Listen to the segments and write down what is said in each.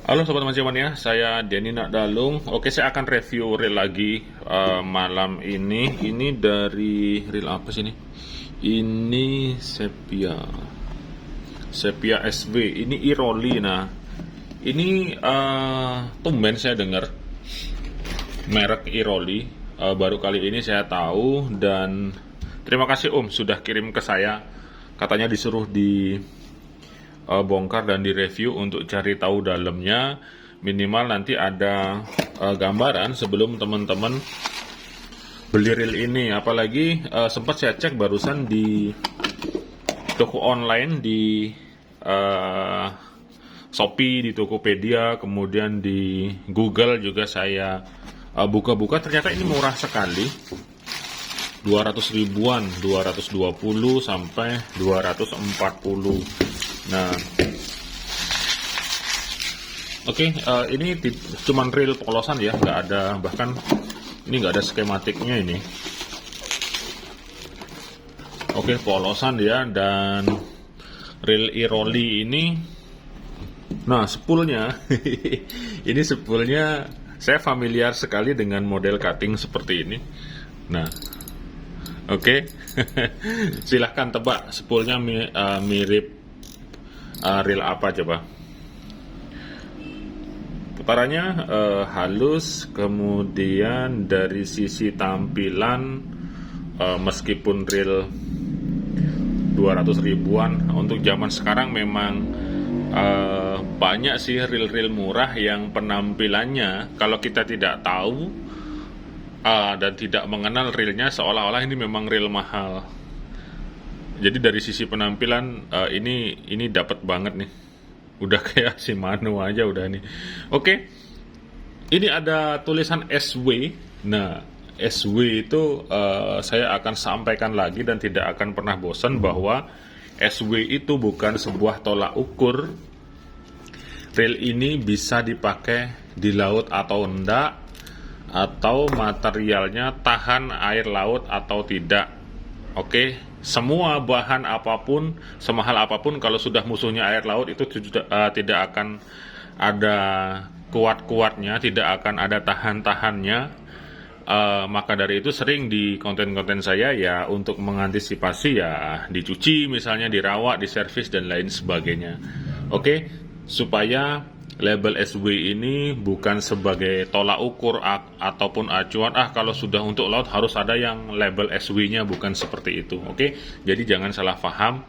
Halo Sobat Manciman ya, saya Denny Nakdalung. Oke, saya akan review reel lagi malam ini. Ini dari reel apa sih ini? Ini Sepia SW. Ini Iroli. Nah, ini tumben saya dengar merek Iroli. Baru kali ini saya tahu dan terima kasih Om sudah kirim ke saya. Katanya disuruh bongkar dan direview untuk cari tahu dalamnya, minimal nanti ada gambaran sebelum teman-teman beli reel ini. Apalagi sempat saya cek barusan di toko online di Shopee, di Tokopedia, kemudian di Google juga saya buka-buka, ternyata ini murah sekali, 200 ribuan, 220 sampai 240. Nah, oke, ini cuman reel polosan ya, nggak ada, bahkan ini nggak ada skematiknya ini. Oke, polosan ya, dan reel Iroli ini. Nah, spoolnya, ini spoolnya saya familiar sekali dengan model cutting seperti ini. Nah, oke, silahkan tebak spoolnya mirip reel apa coba. Putarannya halus, kemudian dari sisi tampilan meskipun reel 200 ribuan untuk zaman sekarang memang banyak sih reel-reel murah yang penampilannya kalau kita tidak tahu dan tidak mengenal reelnya seolah-olah ini memang reel mahal. Jadi dari sisi penampilan ini dapat banget nih. Udah kayak Shimano aja udah nih. Oke. Ini ada tulisan SW. Nah, SW itu saya akan sampaikan lagi dan tidak akan pernah bosan bahwa SW itu bukan sebuah tolak ukur. Reel ini bisa dipakai di laut atau enggak, atau materialnya tahan air laut atau tidak. Oke, semua bahan apapun, semahal apapun, kalau sudah musuhnya air laut itu tidak akan ada kuat-kuatnya, tidak akan ada tahan-tahannya. Maka dari itu sering di konten-konten saya ya untuk mengantisipasi ya dicuci, misalnya dirawat, diservis dan lain sebagainya. Oke, supaya label SW ini bukan sebagai tolak ukur ataupun acuan, kalau sudah untuk laut harus ada yang label SW-nya, bukan seperti itu. Oke, jadi jangan salah paham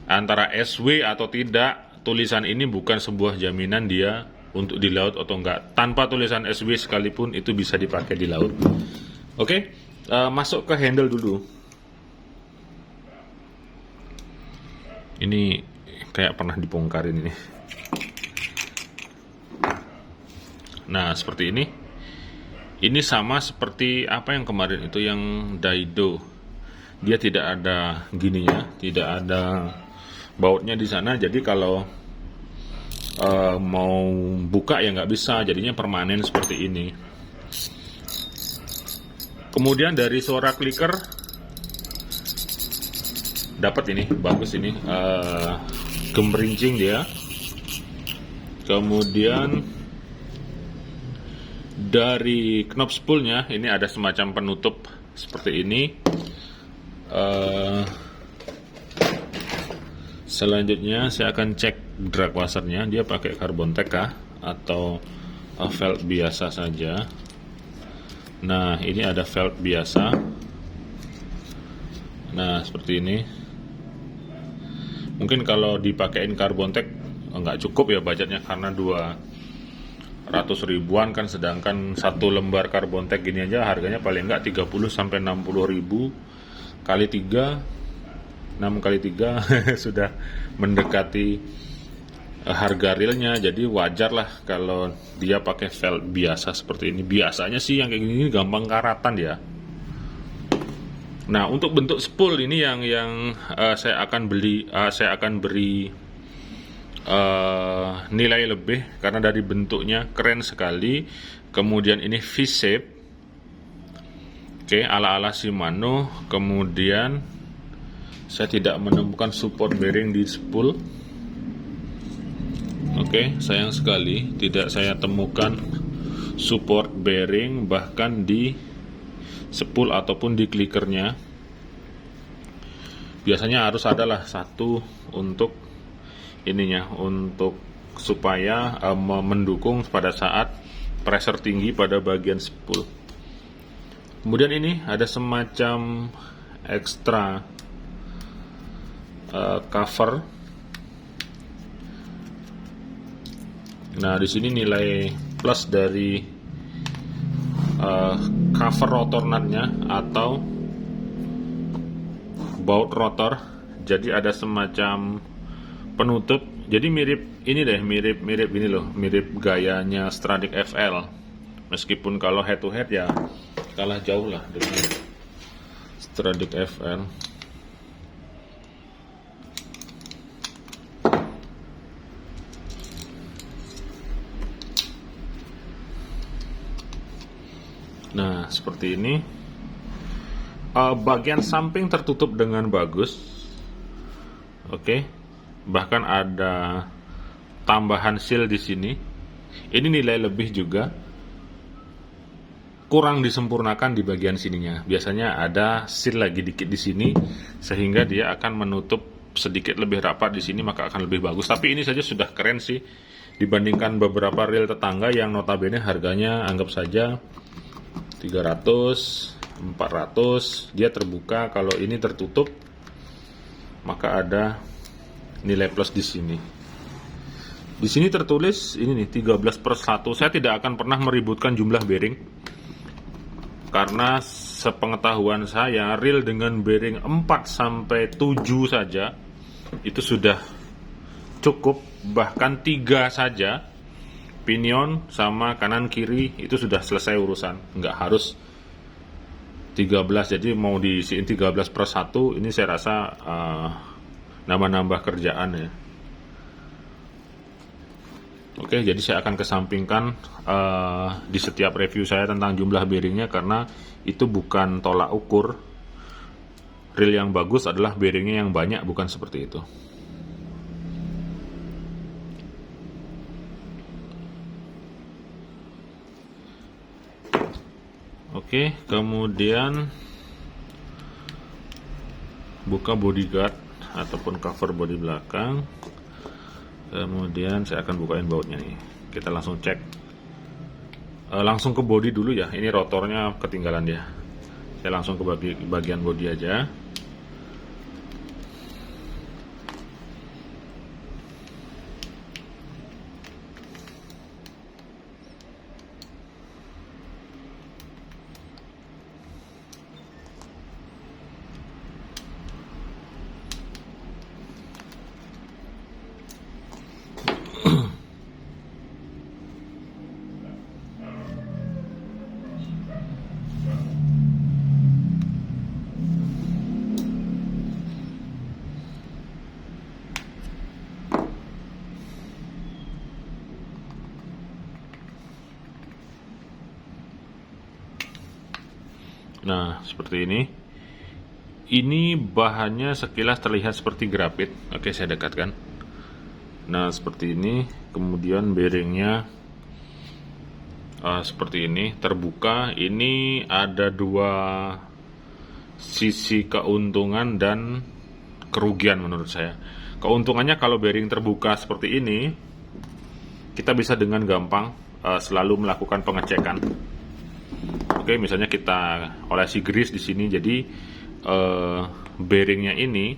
antara SW atau tidak. Tulisan ini bukan sebuah jaminan dia untuk di laut atau enggak. Tanpa tulisan SW sekalipun itu bisa dipakai di laut. Oke, masuk ke handle dulu. Ini kayak pernah dibongkarin ini. Nah, seperti ini. Ini sama seperti apa yang kemarin itu, yang Daido. Dia tidak ada gininya, tidak ada bautnya di sana. Jadi kalau mau buka ya nggak bisa, jadinya permanen seperti ini. Kemudian dari suara clicker dapat ini, bagus ini, gemerincing dia. Kemudian dari knob spoolnya ini ada semacam penutup seperti ini. Selanjutnya saya akan cek drag washernya, dia pakai carbon tech kah atau felt biasa saja. Nah, ini ada felt biasa. Nah, seperti ini. Mungkin kalau dipakein carbon tech nggak cukup ya budgetnya, karena 200 ribuan kan, sedangkan satu lembar carbon tech gini aja harganya paling nggak 30 sampai 60 ribu kali 3, 6 kali 3 sudah mendekati harga realnya. Jadi wajar lah kalau dia pakai felt biasa seperti ini. Biasanya sih yang kayak gini gampang karatan ya. Nah, untuk bentuk spool ini yang saya akan beri nilai lebih karena dari bentuknya keren sekali. Kemudian ini V-shape, oke, ala-ala Shimano. Kemudian saya tidak menemukan support bearing di spool. Oke, sayang sekali tidak saya temukan support bearing bahkan di spool ataupun di clickernya. Biasanya harus adalah satu untuk ininya, untuk supaya mendukung pada saat pressure tinggi pada bagian spool. Kemudian ini ada semacam ekstra cover. Nah, di sini nilai plus dari cover rotor nutnya atau baut rotor. Jadi ada semacam penutup. Jadi mirip ini deh, mirip ini loh, mirip gayanya Stradic FL. Meskipun kalau head to head ya kalah jauh lah dengan Stradic FL. Nah, seperti ini. Bagian samping tertutup dengan bagus. Oke. Bahkan ada tambahan seal di sini. Ini nilai lebih juga. Kurang disempurnakan di bagian sininya. Biasanya ada seal lagi dikit di sini sehingga dia akan menutup sedikit lebih rapat di sini, maka akan lebih bagus. Tapi ini saja sudah keren sih dibandingkan beberapa reel tetangga yang notabene harganya anggap saja 300, 400, dia terbuka. Kalau ini tertutup, maka ada nilai plus di sini. Di sini tertulis ini nih 13/1. Saya tidak akan pernah meributkan jumlah bearing karena sepengetahuan saya reel dengan bearing 4 sampai 7 saja itu sudah cukup. Bahkan 3 saja, pinion sama kanan kiri itu sudah selesai urusan, nggak harus 13. Jadi mau diisiin 13/1 ini saya rasa nambah-nambah kerjaan ya. Oke, jadi saya akan kesampingkan di setiap review saya tentang jumlah bearingnya karena itu bukan tolak ukur. Reel yang bagus adalah bearingnya yang banyak, bukan seperti itu. Oke, kemudian buka bodyguard ataupun cover bodi belakang. Kemudian saya akan bukain bautnya nih. Kita langsung cek. Langsung ke bodi dulu ya. Ini rotornya ketinggalan dia. Saya langsung ke bagian bodi aja. Nah, seperti ini. Ini bahannya sekilas terlihat seperti grafit. Oke, saya dekatkan. Nah, seperti ini. Kemudian bearingnya seperti ini, terbuka. Ini ada dua sisi keuntungan dan kerugian menurut saya. Keuntungannya kalau bearing terbuka seperti ini, kita bisa dengan gampang selalu melakukan pengecekan. Oke, misalnya kita olesi grease di sini, jadi bearingnya ini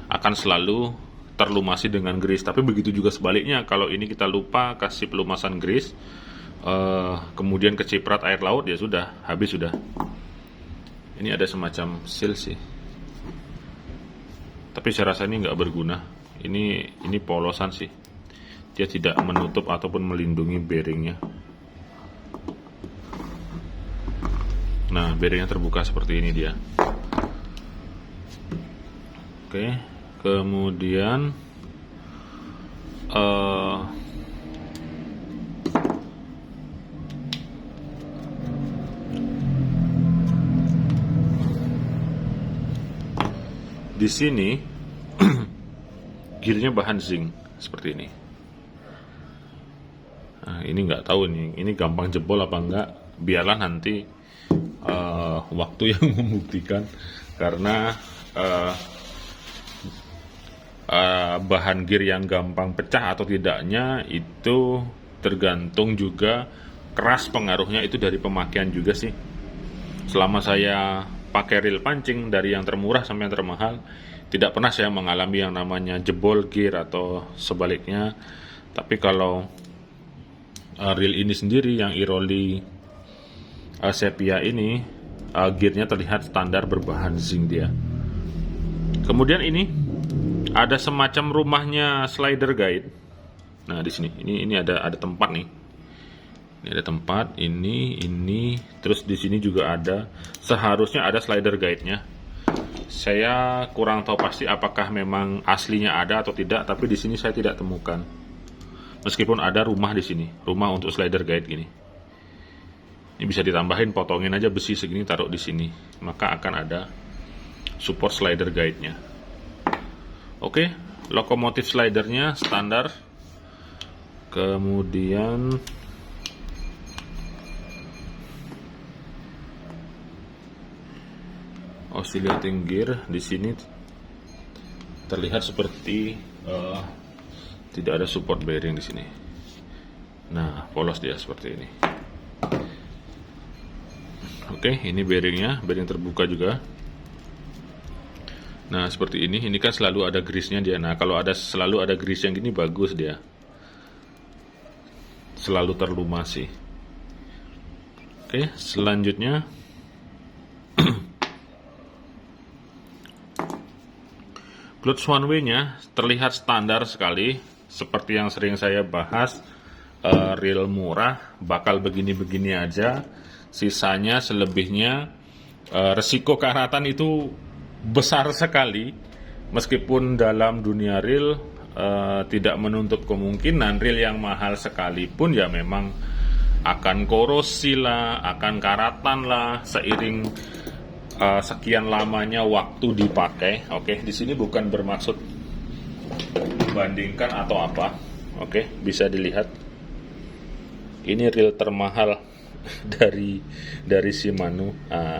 akan selalu terlumasi dengan grease. Tapi begitu juga sebaliknya, kalau ini kita lupa kasih pelumasan grease, kemudian keciprat air laut, ya sudah, habis sudah. Ini ada semacam seal sih, tapi saya rasa ini nggak berguna. Ini polosan sih, dia tidak menutup ataupun melindungi bearingnya. Nah, bearingnya terbuka seperti ini dia. Oke, kemudian di sini gearnya bahan zinc seperti ini. Nah, ini nggak tahu nih, ini gampang jebol apa enggak. Biarlah nanti waktu yang membuktikan, karena bahan gear yang gampang pecah atau tidaknya itu tergantung juga, keras pengaruhnya itu dari pemakaian juga sih. Selama saya pakai reel pancing dari yang termurah sampai yang termahal, tidak pernah saya mengalami yang namanya jebol gear atau sebaliknya. Tapi kalau reel ini sendiri yang Iroli Sepia ini, gearnya terlihat standar berbahan zinc dia. Kemudian ini ada semacam rumahnya slider guide. Nah, di sini ini ada tempat nih. Ini ada tempat, ini, terus di sini juga ada. Seharusnya ada slider guide-nya. Saya kurang tahu pasti apakah memang aslinya ada atau tidak, tapi di sini saya tidak temukan. Meskipun ada rumah di sini, rumah untuk slider guide gini. Ini bisa ditambahin, potongin aja besi segini, taruh di sini, maka akan ada support slider guide-nya. Oke, lokomotif slidernya standar. Kemudian oscillating gear di sini terlihat seperti tidak ada support bearing di sini. Nah, polos dia seperti ini. Oke, ini bearingnya, bearing terbuka juga. Nah, seperti ini. Ini kan selalu ada grease-nya dia. Nah, kalau selalu ada grease yang gini bagus dia. Selalu terlumasi. Oke, selanjutnya clutch one way-nya terlihat standar sekali, seperti yang sering saya bahas. Reel murah bakal begini-begini aja, sisanya selebihnya resiko karatan itu besar sekali. Meskipun dalam dunia reel tidak menutup kemungkinan reel yang mahal sekalipun ya memang akan korosi lah, akan karatan lah seiring sekian lamanya waktu dipakai. Oke, di sini bukan bermaksud membandingkan atau apa. Oke, bisa dilihat. Ini reel termahal dari Shimano.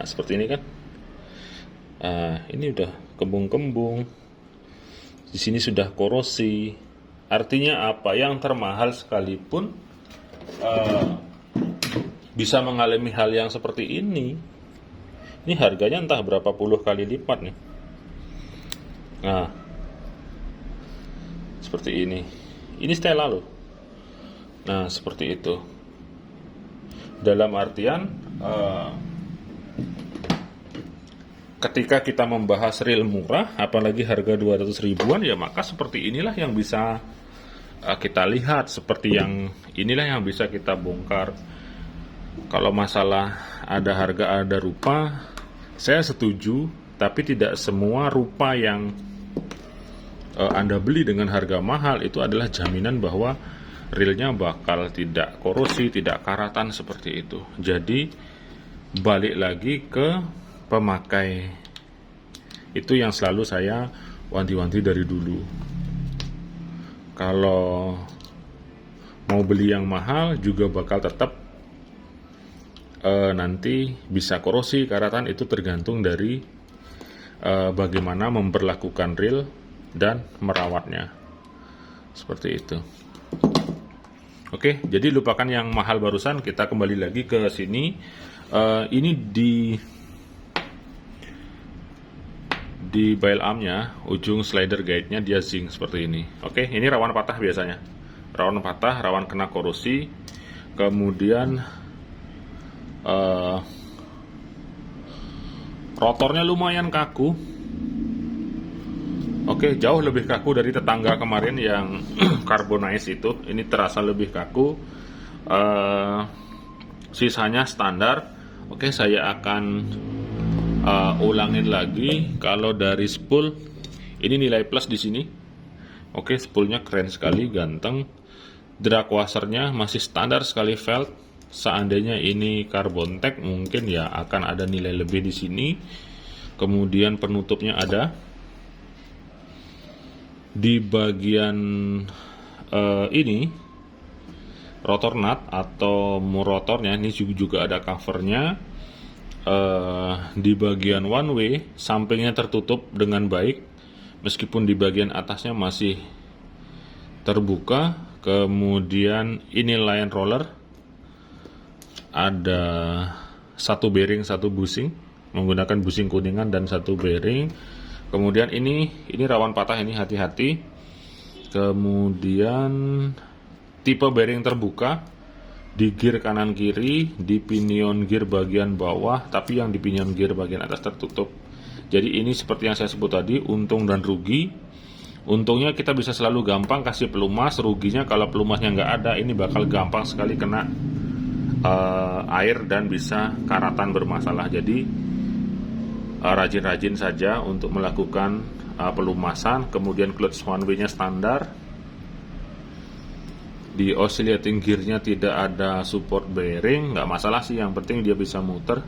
Seperti ini kan. Ini udah kembung-kembung. Di sini sudah korosi. Artinya apa? Yang termahal sekalipun bisa mengalami hal yang seperti ini. Ini harganya entah berapa puluh kali lipat nih. Nah, seperti ini. Ini Stella loh. Nah, seperti itu. Dalam artian ketika kita membahas reel murah, apalagi harga 200 ribuan, ya maka seperti inilah yang bisa kita lihat. Seperti yang inilah yang bisa kita bongkar. Kalau masalah ada harga ada rupa, saya setuju, tapi tidak semua rupa yang Anda beli dengan harga mahal itu adalah jaminan bahwa reelnya bakal tidak korosi, tidak karatan seperti itu. Jadi balik lagi ke pemakai. Itu yang selalu saya wanti-wanti dari dulu. Kalau mau beli yang mahal juga bakal tetap nanti bisa korosi, karatan, itu tergantung dari bagaimana memperlakukan reel dan merawatnya. Seperti itu. Oke, jadi lupakan yang mahal barusan, kita kembali lagi ke sini. Ini di bail armnya, ujung slider guide-nya dia zinc seperti ini. Oke, ini rawan patah biasanya. Rawan patah, rawan kena korosi. Kemudian rotornya lumayan kaku. Oke, jauh lebih kaku dari tetangga kemarin yang carbonize itu. Ini terasa lebih kaku. Sisanya standar. Oke, saya akan ulangin lagi. Kalau dari spool, ini nilai plus di sini. Oke, spoolnya keren sekali, ganteng. Drag washernya masih standar sekali felt. Seandainya ini carbon tech, mungkin ya akan ada nilai lebih di sini. Kemudian penutupnya ada di bagian ini. rotor nut atau mur rotornya. Ini juga ada covernya. Di bagian one way sampingnya tertutup dengan baik, meskipun di bagian atasnya masih terbuka. Kemudian ini line roller, ada satu bearing, satu bushing, menggunakan bushing kuningan dan satu bearing. Kemudian ini rawan patah, ini hati-hati. Kemudian tipe bearing terbuka di gear kanan kiri, di pinion gear bagian bawah, tapi yang di pinion gear bagian atas tertutup. Jadi ini seperti yang saya sebut tadi, untung dan rugi. Untungnya kita bisa selalu gampang kasih pelumas, ruginya kalau pelumasnya nggak ada, ini bakal gampang sekali kena air dan bisa karatan bermasalah. Jadi rajin-rajin saja untuk melakukan pelumasan. Kemudian clutch one way-nya standar. Di oscillating gear-nya tidak ada support bearing, nggak masalah sih, yang penting dia bisa muter.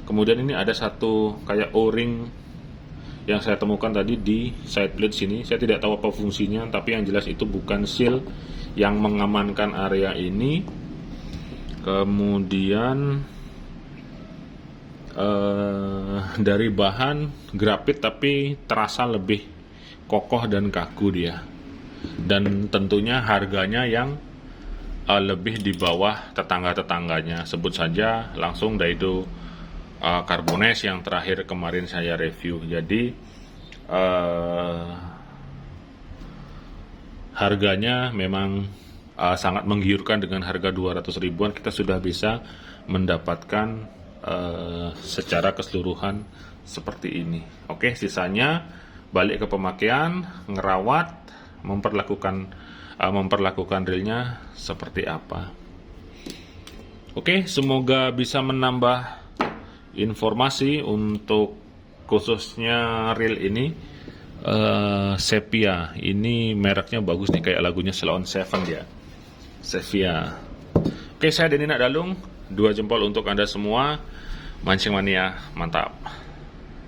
Kemudian ini ada satu kayak O-ring yang saya temukan tadi di side plate sini. Saya tidak tahu apa fungsinya, tapi yang jelas itu bukan seal yang mengamankan area ini. Kemudian dari bahan grafit, tapi terasa lebih kokoh dan kaku dia. Dan tentunya harganya yang lebih di bawah tetangga-tetangganya. Sebut saja langsung Daido Carbones yang terakhir kemarin saya review. Jadi harganya memang sangat menggiurkan. Dengan harga 200 ribuan kita sudah bisa mendapatkan secara keseluruhan seperti ini. Oke, sisanya balik ke pemakaian, ngerawat, memperlakukan realnya seperti apa. Oke, semoga bisa menambah informasi untuk khususnya reel ini. Sepia ini mereknya bagus nih, kayak lagunya Ceylon Seven ya, Sepia. Oke, saya Denny Nakdalung, 2 jempol untuk Anda semua. Mancing mania, mantap.